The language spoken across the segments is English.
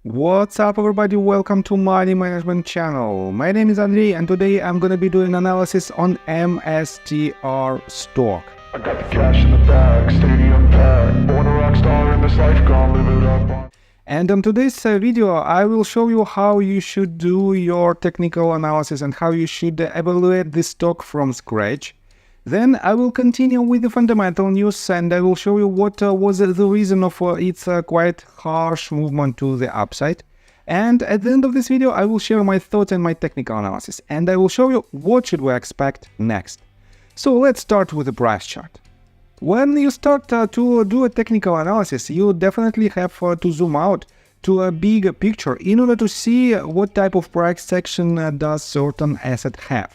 What's up everybody, welcome to Money Management channel. My name is Andrei and today I'm gonna be doing analysis on MSTR stock. I got the cash in the bag, stadium packed, born a rock star in this life, gonna live it up. And on today's video I will show you how you should do your technical analysis and how you should evaluate the stock from scratch. Then I will continue with the fundamental news and I will show you what was the reason of its quite harsh movement to the upside. And at the end of this video I will share my thoughts and my technical analysis, and I will show you what should we expect next. So let's start with the price chart. When you start to do a technical analysis, you definitely have to zoom out to a bigger picture in order to see what type of price action does certain asset have.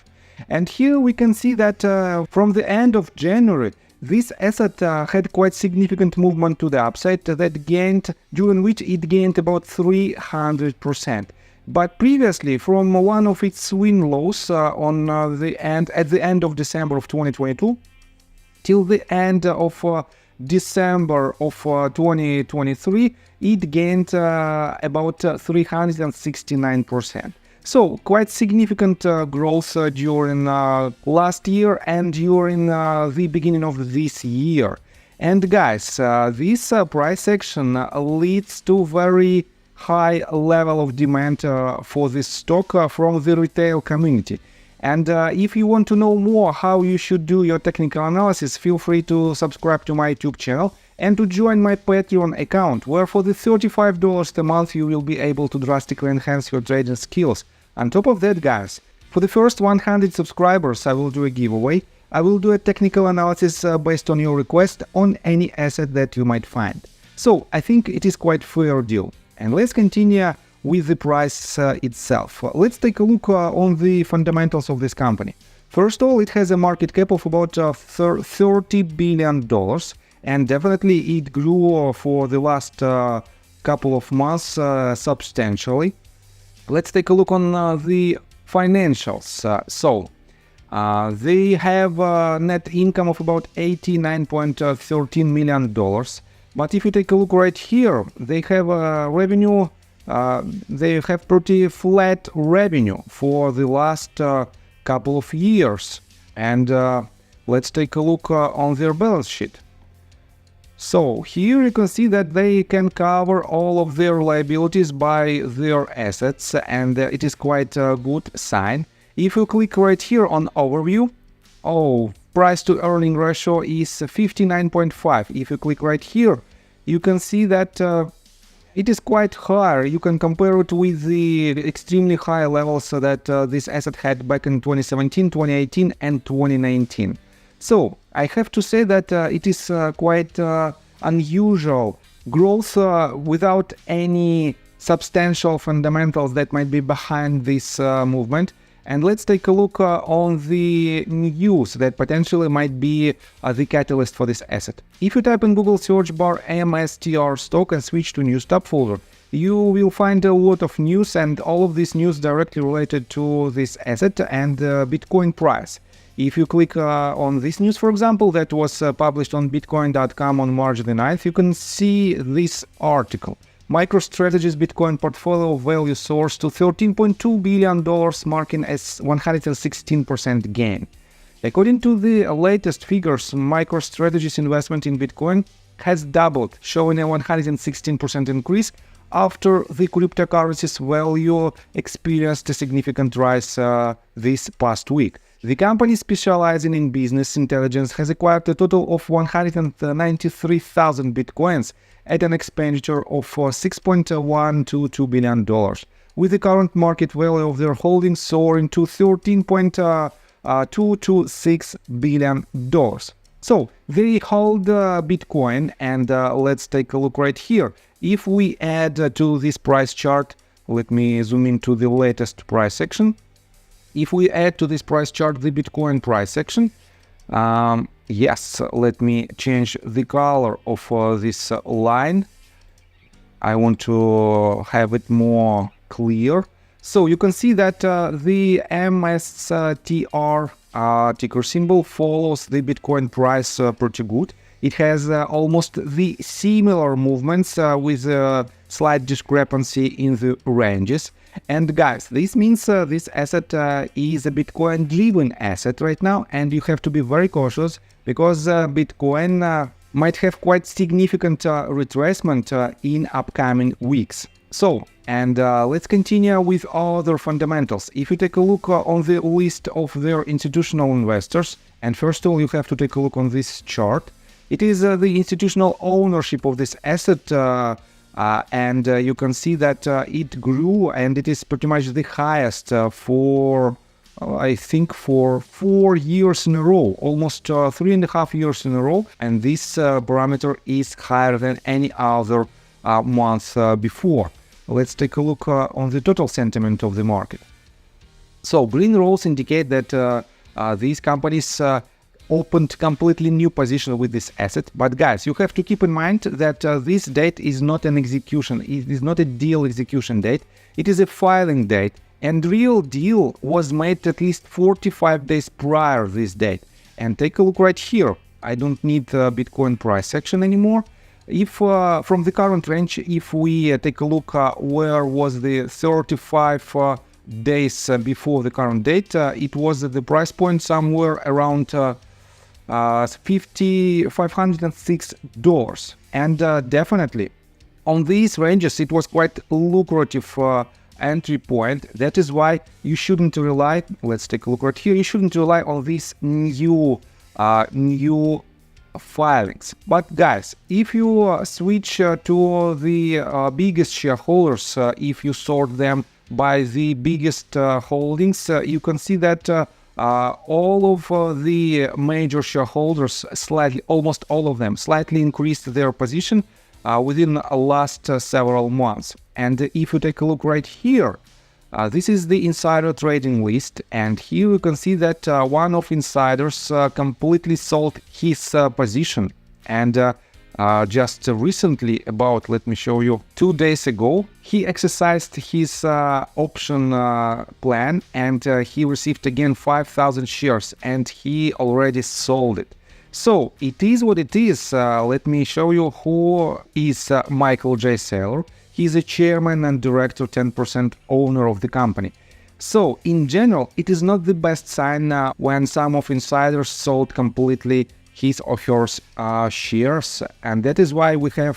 And here we can see that from the end of January, this asset had quite significant movement to the upside that gained, during which it gained about 300%. But previously, from one of its swing lows at the end of December of 2022 till the end of December of 2023, it gained about 369%. So quite significant growth during last year and during the beginning of this year. And guys, this price action leads to very high level of demand for this stock from the retail community. And if you want to know more how you should do your technical analysis, feel free to subscribe to my YouTube channel and to join my Patreon account, where for the $35 a month you will be able to drastically enhance your trading skills. On top of that, guys, for the first 100 subscribers I will do a giveaway. I will do a technical analysis based on your request on any asset that you might find. So I think it is quite fair deal. And let's continue with the price itself. Let's take a look on the fundamentals of this company. First of all, it has a market cap of about $30 billion, and definitely it grew for the last couple of months substantially. Let's take a look on the financials. They have net income of about $89.13 million. But if you take a look right here, they have revenue. They have pretty flat revenue for the last couple of years. And let's take a look on their balance sheet. So here you can see that they can cover all of their liabilities by their assets, and it is quite a good sign. If you click right here on overview, price to earning ratio is 59.5. If you click right here, you can see that it is quite high. You can compare it with the extremely high levels that this asset had back in 2017, 2018 and 2019. So I have to say that it is quite unusual growth without any substantial fundamentals that might be behind this movement. And let's take a look on the news that potentially might be the catalyst for this asset. If you type in Google search bar MSTR stock and switch to news tab folder, you will find a lot of news, and all of this news directly related to this asset and Bitcoin price. If you click on this news, for example, that was published on bitcoin.com on March the 9th, you can see this article. MicroStrategy's Bitcoin portfolio value soars to $13.2 billion, marking a 116% gain. According to the latest figures, MicroStrategy's investment in Bitcoin has doubled, showing a 116% increase after the cryptocurrency's value experienced a significant rise this past week. The company specializing in business intelligence has acquired a total of 193,000 bitcoins at an expenditure of $6.122 billion, with the current market value of their holdings soaring to $13.226 billion. So they hold Bitcoin, and let's take a look right here. If we add to this price chart, let me zoom into the latest price action. If we add to this price chart the Bitcoin price action, yes, let me change the color of this line. I want to have it more clear. So you can see that the MSTR ticker symbol follows the Bitcoin price pretty good. It has almost the similar movements with slight discrepancy in the ranges. And guys, this means this asset is a Bitcoin driven asset right now, and you have to be very cautious because Bitcoin might have quite significant retracement in upcoming weeks. So, and let's continue with other fundamentals. If you take a look on the list of their institutional investors, and first of all you have to take a look on this chart. It is the institutional ownership of this asset, and you can see that it grew, and it is pretty much the highest for I think for 4 years in a row, almost 3.5 years in a row, and this parameter is higher than any other month before. Let's take a look on the total sentiment of the market. So green rows indicate that these companies opened completely new position with this asset. But guys, you have to keep in mind that this date is not an execution. It is not a deal execution date. It is a filing date. And real deal was made at least 45 days prior this date. And take a look right here. I don't need the Bitcoin price section anymore. If from the current range, if we take a look where was the 35 days before the current date, it was at the price point somewhere around $506. And definitely on these ranges, it was quite lucrative entry point. That is why you shouldn't rely, let's take a look right here, you shouldn't rely on these new filings. But guys, if you switch to the biggest shareholders, if you sort them by the biggest holdings, you can see that all of the major shareholders, almost all of them, slightly increased their position within the last several months. And if you take a look right here, this is the insider trading list, and here you can see that one of insiders completely sold his position. And just recently, about, let me show you, 2 days ago, he exercised his option plan, and he received again 5,000 shares, and he already sold it. So it is what it is. Let me show you who is Michael J. Saylor. He's a chairman and director, 10% owner of the company. So in general, it is not the best sign when some of insiders sold completely his or her shares, and that is why we have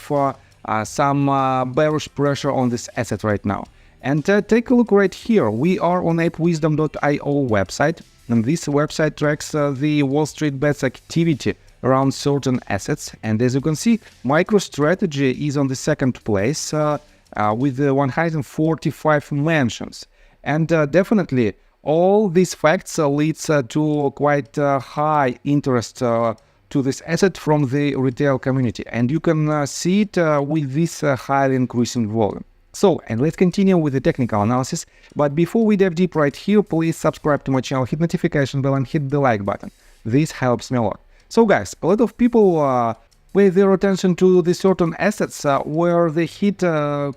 some bearish pressure on this asset right now. And take a look right here. We are on apewisdom.io website, and this website tracks the Wall Street Bets activity around certain assets. And as you can see, MicroStrategy is on the second place with 145 mentions. And definitely all these facts leads to quite high interest to this asset from the retail community. And you can see it with this highly increasing volume. So, and let's continue with the technical analysis. But before we dive deep right here, please subscribe to my channel, hit notification bell, and hit the like button. This helps me a lot. So guys, a lot of people pay their attention to the certain assets where they hit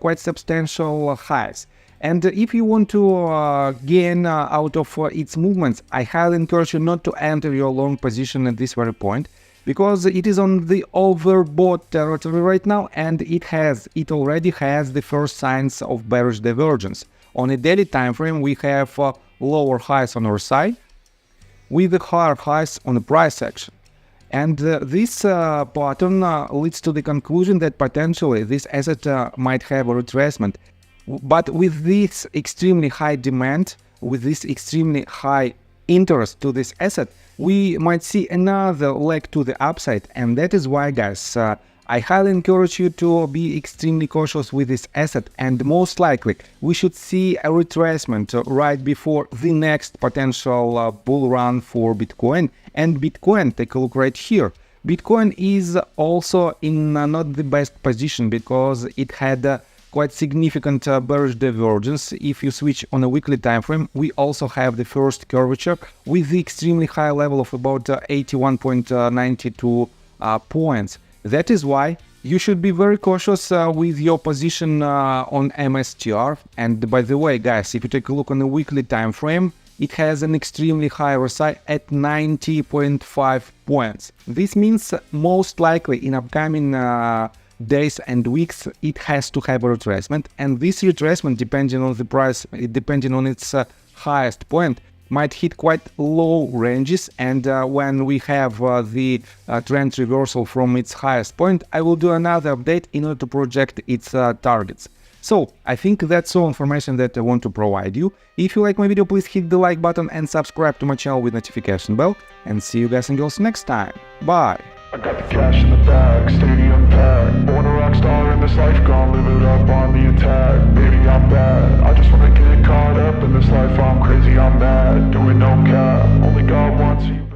quite substantial highs. And if you want to gain out of its movements, I highly encourage you not to enter your long position at this very point, because it is on the overbought territory right now, and it already has the first signs of bearish divergence. On a daily time frame, we have lower highs on our side with the higher highs on the price action. And this pattern leads to the conclusion that potentially this asset might have a retracement. But with this extremely high demand, with this extremely high interest to this asset, we might see another leg to the upside. And that is why, guys, I highly encourage you to be extremely cautious with this asset. And most likely, we should see a retracement right before the next potential bull run for Bitcoin. And Bitcoin, take a look right here. Bitcoin is also in not the best position because it had quite significant bearish divergence. If you switch on a weekly time frame, we also have the first curvature with the extremely high level of about 81.92 points. That is why you should be very cautious with your position on MSTR. And by the way, guys, if you take a look on the weekly time frame, it has an extremely high RSI at 90.5 points. This means most likely in upcoming days and weeks, it has to have a retracement, and this retracement, depending on the price, depending on its highest point, might hit quite low ranges, and when we have the trend reversal from its highest point, I will do another update in order to project its targets. So I think that's all information that I want to provide you. If you like my video, please hit the like button and subscribe to my channel with notification bell, and see you guys and girls next time. Bye! I got the cash in the bag, stadium packed. Born a rock star in this life, gonna live it up on the attack. Baby, I'm bad, I just wanna get caught up in this life. I'm crazy, I'm mad, doing no cap. Only God wants you.